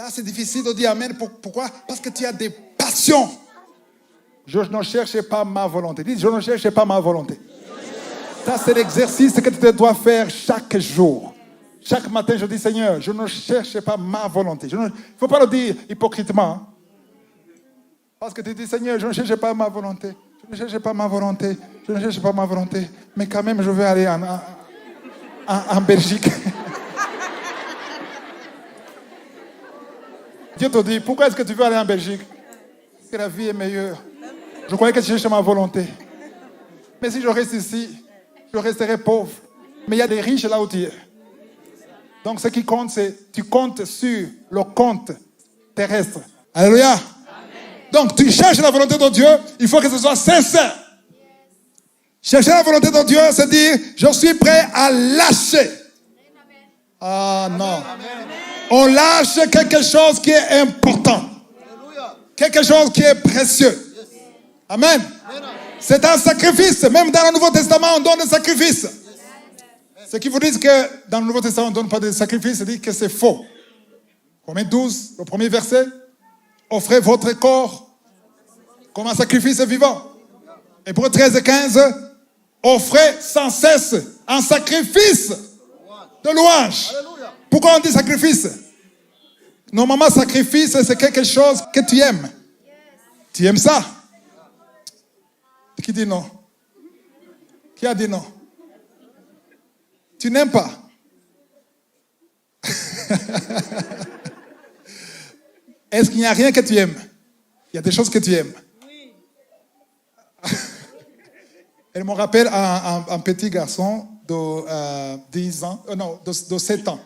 Là, c'est difficile de dire Amen. Pourquoi? Parce que tu as des passions. Je ne cherche pas ma volonté. Dis, je ne cherche pas ma volonté. Ça, c'est l'exercice que tu dois faire chaque jour. Chaque matin, je dis, Seigneur, je ne cherche pas ma volonté. Il ne faut pas le dire hypocritement. Parce que tu dis, Seigneur, je ne cherche pas ma volonté. Je ne cherche pas ma volonté. Je ne cherche pas ma volonté. Mais quand même, je veux aller en Belgique. Dieu te dit, pourquoi est-ce que tu veux aller en Belgique? Parce que la vie est meilleure. Je croyais que tu cherchais ma volonté. Mais si je reste ici, je resterai pauvre. Mais il y a des riches là où tu es. Donc ce qui compte, c'est tu comptes sur le compte terrestre. Alléluia. Amen. Donc tu cherches la volonté de Dieu, il faut que ce soit sincère. Chercher la volonté de Dieu, c'est dire, je suis prêt à lâcher. Ah non. Amen. On lâche quelque chose qui est important. Quelque chose qui est précieux. Amen. C'est un sacrifice. Même dans le Nouveau Testament, on donne des sacrifices. Ceux qui vous disent que dans le Nouveau Testament, on ne donne pas de sacrifices, ils disent que c'est faux. Romains 12, le premier verset. Offrez votre corps comme un sacrifice vivant. Hébreux 13 et 15. Offrez sans cesse un sacrifice de louange. Pourquoi on dit sacrifice? Normalement, sacrifice, c'est quelque chose que tu aimes. Tu aimes ça? Qui dit non? Qui a dit non? Tu n'aimes pas? Est-ce qu'il n'y a rien que tu aimes? Il y a des choses que tu aimes. Oui. Elle me rappelle un petit garçon de 10 ans, de 7 ans.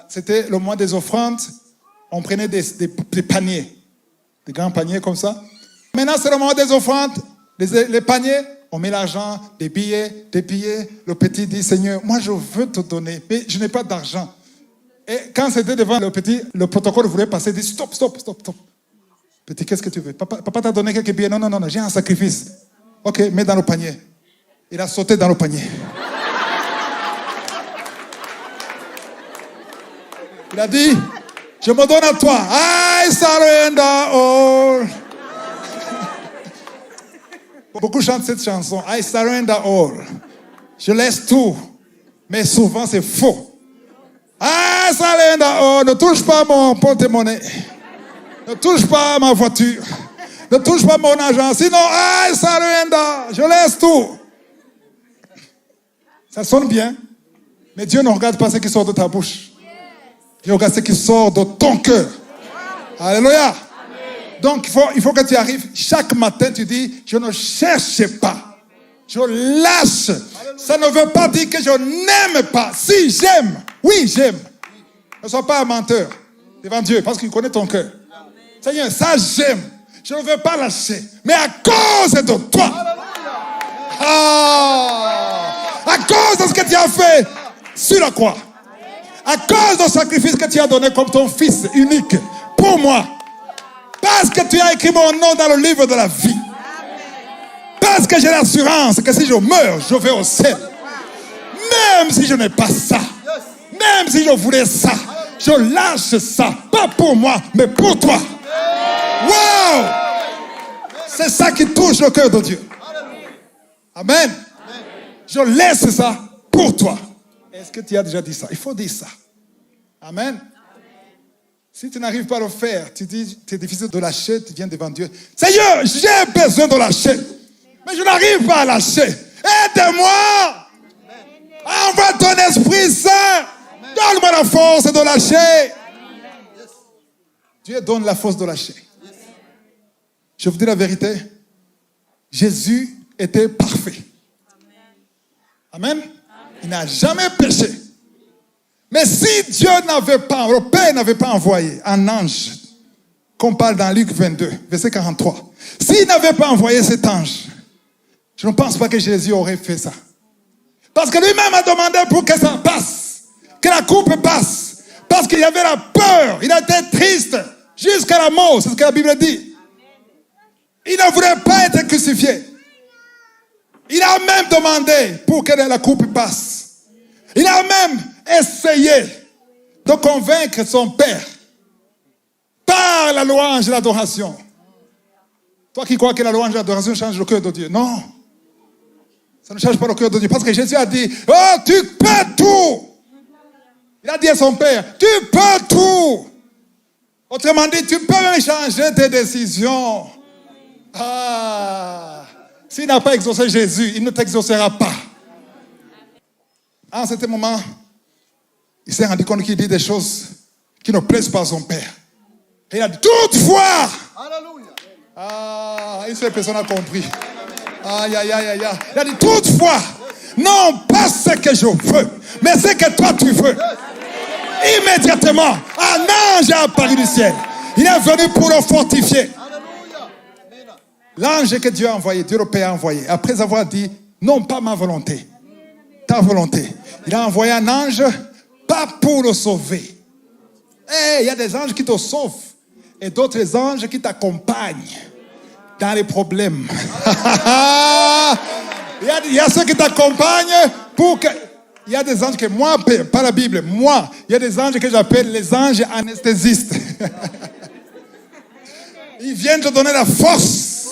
C'était le mois des offrandes. On prenait des paniers, des grands paniers comme ça. Maintenant, c'est le moment des offrandes. Les paniers, on met l'argent, des billets. Le petit dit, Seigneur, moi je veux te donner, mais je n'ai pas d'argent. Et quand c'était devant le petit, le protocole voulait passer, il dit, stop. Petit, qu'est-ce que tu veux? Papa t'a donné quelques billets? Non, j'ai un sacrifice. Ok, mets dans le panier. Il a sauté dans le panier. Il a dit, je me donne à toi. I surrender all. Beaucoup chantent cette chanson. I surrender all. Je laisse tout. Mais souvent, c'est faux. I surrender all. Ne touche pas mon porte-monnaie. Ne touche pas ma voiture. Ne touche pas mon argent. Sinon, I surrender. Je laisse tout. Ça sonne bien. Mais Dieu ne regarde pas ce qui sort de ta bouche. Dieu regarde ce qui sort de ton cœur. Alléluia. Donc, il faut que tu arrives, chaque matin, tu dis, je ne cherche pas. Je lâche. Ça ne veut pas dire que je n'aime pas. Si, j'aime. Oui, j'aime. Ne sois pas un menteur devant Dieu, parce qu'il connaît ton cœur. Seigneur, ça, j'aime. Je ne veux pas lâcher. Mais à cause de toi. À cause de ce que tu as fait sur la croix. À cause du sacrifice que tu as donné comme ton fils unique pour moi. Parce que tu as écrit mon nom dans le livre de la vie. Parce que j'ai l'assurance que si je meurs, je vais au ciel. Même si je n'ai pas ça. Même si je voulais ça. Je lâche ça. Pas pour moi, mais pour toi. Wow! C'est ça qui touche le cœur de Dieu. Amen. Je laisse ça pour toi. Est-ce que tu as déjà dit ça? Il faut dire ça. Amen. Si tu n'arrives pas à le faire, tu dis, c'est difficile de lâcher, tu viens devant Dieu. Seigneur, j'ai besoin de lâcher. Mais je n'arrive pas à lâcher. Aide-moi. Envoie ton Esprit Saint. Donne-moi la force de lâcher. Dieu donne la force de lâcher. Je vous dis la vérité. Jésus était parfait. Amen. Il n'a jamais péché. Mais si Dieu n'avait pas, le Père n'avait pas envoyé un ange, qu'on parle dans Luc 22, verset 43. S'il n'avait pas envoyé cet ange, je ne pense pas que Jésus aurait fait ça. Parce que lui-même a demandé pour que ça passe, que la coupe passe. Parce qu'il y avait la peur, il était triste jusqu'à la mort, c'est ce que la Bible dit. Il ne voulait pas être crucifié. Il a même demandé pour que la coupe passe. Il a même essayé de convaincre son père la louange et l'adoration. Toi qui crois que la louange et l'adoration changent le cœur de Dieu. Non. Ça ne change pas le cœur de Dieu. Parce que Jésus a dit, oh, tu peux tout. Il a dit à son Père, tu peux tout. Autrement dit, tu peux même changer tes décisions. Ah. S'il n'a pas exaucé Jésus, il ne t'exaucera pas. En ce moment, il s'est rendu compte qu'il dit des choses qui ne plaisent pas à son Père. Et il a dit, toutefois. Ah, une seule personne a compris. Aïe, aïe, aïe, aïe. Il a dit, toutefois, non pas ce que je veux, mais ce que toi tu veux. Immédiatement, un ange a apparu du ciel. Il est venu pour le fortifier. L'ange que Dieu a envoyé, Dieu le Père a envoyé, après avoir dit, non pas ma volonté, ta volonté. Il a envoyé un ange, pas pour le sauver. Il y a des anges qui te sauvent et d'autres anges qui t'accompagnent dans les problèmes. Il y a ceux qui t'accompagnent pour que... Il y a des anges que moi, pas la Bible, moi, il y a des anges que j'appelle les anges anesthésistes. Ils viennent te donner la force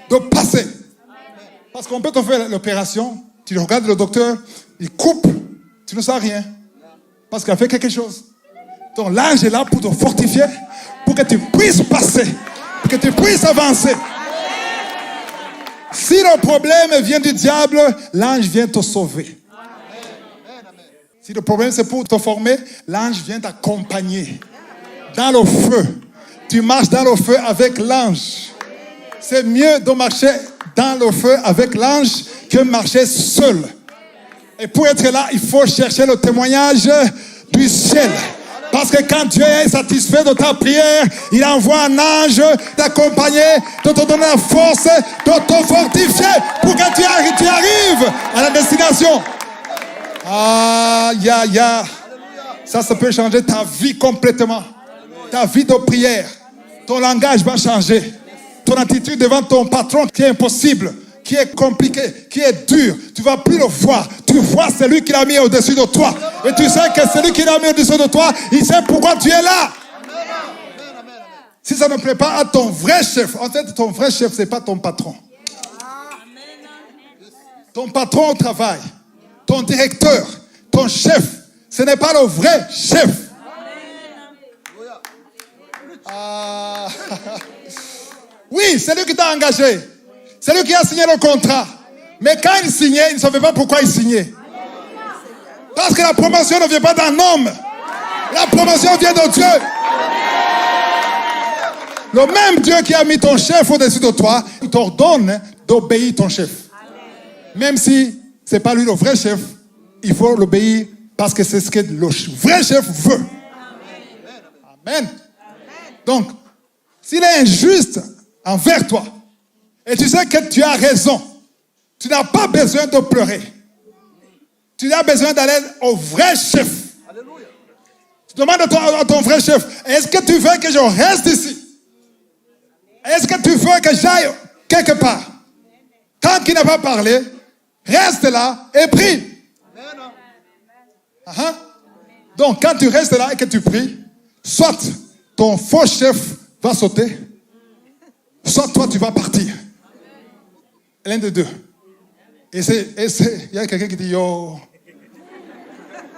de passer. Parce qu'on peut te faire l'opération, tu regardes le docteur, il coupe, tu ne sens rien. Parce qu'il a fait quelque chose. Donc l'ange est là pour te fortifier, pour que tu puisses passer, pour que tu puisses avancer. Si le problème vient du diable, l'ange vient te sauver. Si le problème c'est pour te former, l'ange vient t'accompagner dans le feu. Tu marches dans le feu avec l'ange. C'est mieux de marcher dans le feu avec l'ange que marcher seul. Et pour être là, il faut chercher le témoignage du ciel. Parce que quand Dieu est satisfait de ta prière, il envoie un ange t'accompagner, de te donner la force, de te fortifier pour que tu arrives à la destination. Ça peut changer ta vie complètement. Ta vie de prière. Ton langage va changer. Ton attitude devant ton patron qui est impossible, qui est compliqué, qui est dur. Tu ne vas plus le voir. Tu vois celui qui l'a mis au-dessus de toi. Et tu sais que celui qui l'a mis au-dessus de toi, il sait pourquoi tu es là. Si ça ne plaît pas à ton vrai chef, en fait, ton vrai chef, ce n'est pas ton patron. Ton patron au travail, ton directeur, ton chef, ce n'est pas le vrai chef. Oui, c'est lui qui t'a engagé. C'est lui qui a signé le contrat. Mais quand il signait, il ne savait pas pourquoi il signait. Parce que la promotion ne vient pas d'un homme. La promotion vient de Dieu. Le même Dieu qui a mis ton chef au-dessus de toi, il t'ordonne d'obéir ton chef. Même si ce n'est pas lui le vrai chef, il faut l'obéir parce que c'est ce que le vrai chef veut. Amen. Donc, s'il est injuste envers toi, et tu sais que tu as raison, tu n'as pas besoin de pleurer. Tu as besoin d'aller au vrai chef. Tu demandes à ton vrai chef, est-ce que tu veux que je reste ici? Est-ce que tu veux que j'aille quelque part? Tant qu'il n'a pas parlé, reste là et prie. Donc, quand tu restes là et que tu pries, soit ton faux chef va sauter, soit toi tu vas partir. L'un des deux. Et il y a quelqu'un qui dit, yo,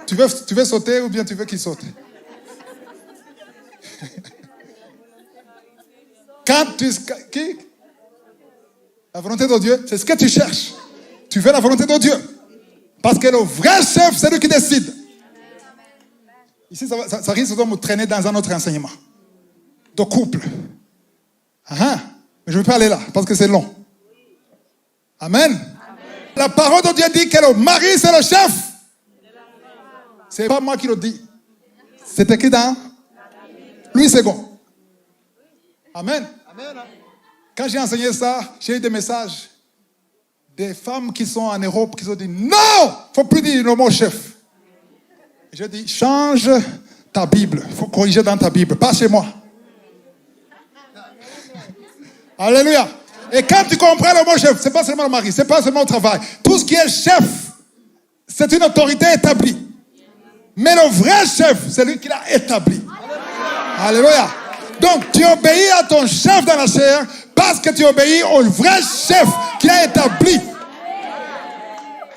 tu veux sauter ou bien tu veux qu'il saute? La volonté de Dieu, c'est ce que tu cherches. Tu veux la volonté de Dieu. Parce que le vrai chef, c'est lui qui décide. Ici, ça risque de me traîner dans un autre enseignement. De couple. Mais je ne vais pas aller là, parce que c'est long. Amen. La parole de Dieu dit que le mari, c'est le chef. Ce n'est pas moi qui le dis. C'est écrit dans Louis II. Amen. Quand j'ai enseigné ça, j'ai eu des messages des femmes qui sont en Europe qui ont dit non, il ne faut plus dire le mot chef. J'ai dit change ta Bible, il faut corriger dans ta Bible, pas chez moi. Alléluia. Et quand tu comprends le mot chef, ce n'est pas seulement le mari, ce n'est pas seulement le travail. Tout ce qui est chef, c'est une autorité établie. Mais le vrai chef, c'est lui qui l'a établi. Alléluia. Donc, tu obéis à ton chef dans la chair parce que tu obéis au vrai chef qui a établi.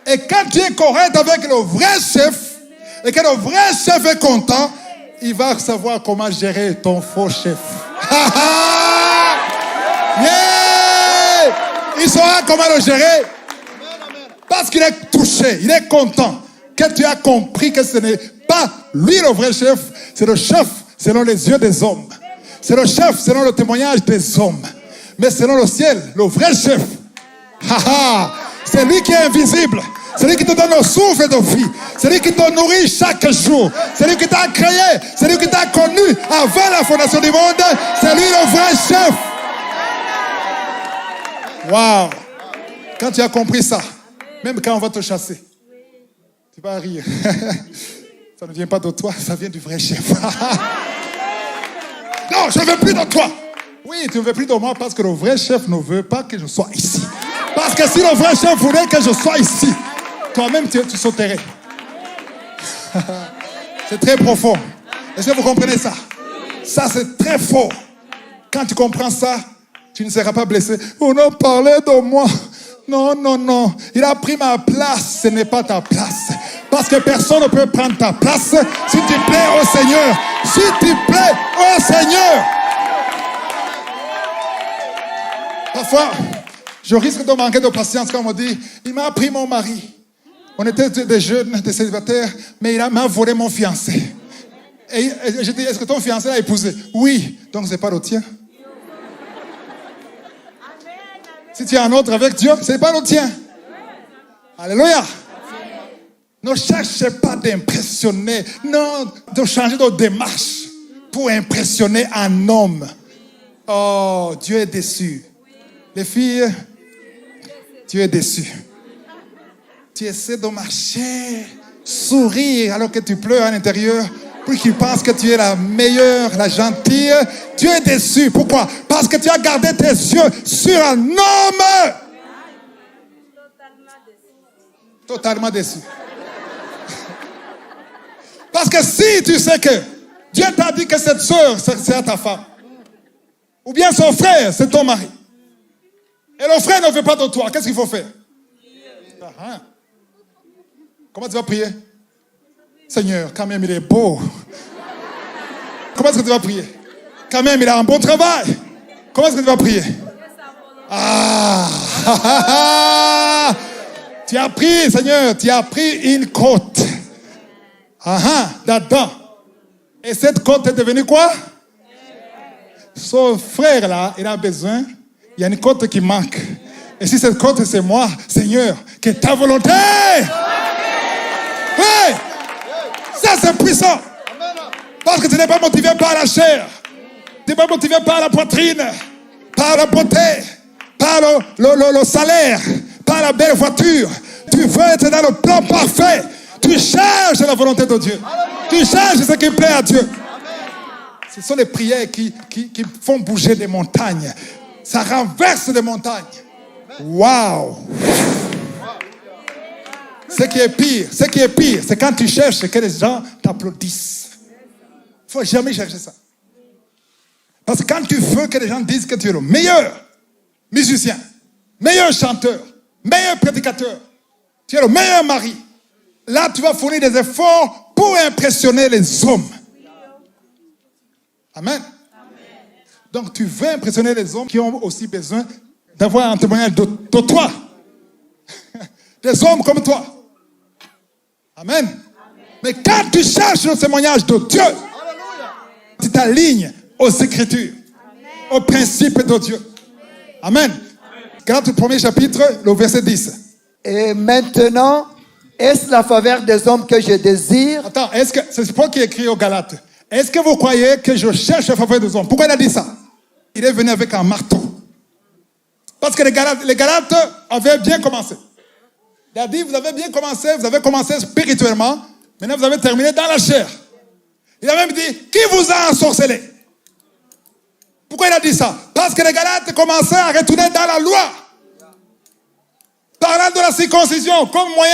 Et quand tu es correct avec le vrai chef, et que le vrai chef est content, il va savoir comment gérer ton faux chef. Yeah! Il saura comment le gérer. Parce qu'il est touché, il est content. Que tu as compris que ce n'est pas lui le vrai chef, c'est le chef selon les yeux des hommes. C'est le chef selon le témoignage des hommes. Mais selon le ciel, le vrai chef, c'est lui qui est invisible. C'est lui qui te donne le souffle de vie. C'est lui qui te nourrit chaque jour. C'est lui qui t'a créé. C'est lui qui t'a connu avant la fondation du monde. C'est lui le vrai chef. Waouh! Quand tu as compris ça, même quand on va te chasser, tu vas rire. Ça ne vient pas de toi, ça vient du vrai chef. Non, je ne veux plus de toi. Oui, tu ne veux plus de moi parce que le vrai chef ne veut pas que je sois ici. Parce que si le vrai chef voulait que je sois ici, toi-même tu sauterais. C'est très profond. Est-ce que vous comprenez ça? Ça, c'est très fort. Quand tu comprends ça, tu ne seras pas blessé. On a parlé de moi. Non, non, non. Il a pris ma place. Ce n'est pas ta place. Parce que personne ne peut prendre ta place. Si tu plais au Seigneur. Si tu plais au Seigneur. Parfois, je risque de manquer de patience quand on me dit, il m'a pris mon mari. On était des jeunes, des célibataires, mais il m'a volé mon fiancé. Et je dis, est-ce que ton fiancé l'a épousé? Oui, donc ce n'est pas le tien. Si tu as un autre avec Dieu, ce n'est pas le tien. Alléluia. Ne cherchez pas d'impressionner, non, de changer de démarche pour impressionner un homme. Oh, Dieu est déçu. Les filles, Dieu est déçu. Tu essaies de marcher, sourire alors que tu pleures à l'intérieur pour qu'il pense que tu es la meilleure, la gentille. Dieu est déçu. Pourquoi? Parce que tu as gardé tes yeux sur un homme. Totalement déçu. Parce que si tu sais que Dieu t'a dit que cette soeur, c'est à ta femme, ou bien son frère, c'est ton mari, et le frère ne veut pas de toi, qu'est-ce qu'il faut faire? Comment tu vas prier? Seigneur, quand même il est beau. Comment est-ce que tu vas prier? Quand même il a un bon travail. Comment est-ce que tu vas prier? Tu as pris, Seigneur, tu as pris une côte. D'Adam. Et cette côte est devenue quoi? Son frère là, il a besoin. Il y a une côte qui manque. Et si cette côte c'est moi, Seigneur, que ta volonté. Oui! Ça c'est puissant. Parce que tu n'es pas motivé par la chair. Tu n'es pas motivé par la poitrine, par la beauté, par le salaire, par la belle voiture. Tu veux être dans le plan parfait. Tu cherches la volonté de Dieu. Tu cherches ce qui plaît à Dieu. Ce sont les prières qui font bouger des montagnes. Ça renverse des montagnes. Waouh! Ce qui est pire, c'est quand tu cherches que les gens t'applaudissent. Il ne faut jamais chercher ça. Parce que quand tu veux que les gens disent que tu es le meilleur musicien, meilleur chanteur, meilleur prédicateur, tu es le meilleur mari, là tu vas fournir des efforts pour impressionner les hommes. Amen. Donc tu veux impressionner les hommes qui ont aussi besoin d'avoir un témoignage de toi. Des hommes comme toi. Amen. Mais quand tu cherches le témoignage de Dieu, tu t'alignes aux Écritures, aux principes de Dieu. Amen. Galates, le premier chapitre, le verset 10. Et maintenant, est-ce la faveur des hommes que je désire? Attends, est-ce que c'est Paul qui écrit aux Galates? Est-ce que vous croyez que je cherche la faveur des hommes? Pourquoi il a dit ça? Il est venu avec un marteau. Parce que les Galates avaient bien commencé. Il a dit, vous avez bien commencé, vous avez commencé spirituellement, maintenant vous avez terminé dans la chair. Il a même dit, qui vous a ensorcelé? Pourquoi il a dit ça? Parce que les Galates commençaient à retourner dans la loi. Parlant de la circoncision comme moyen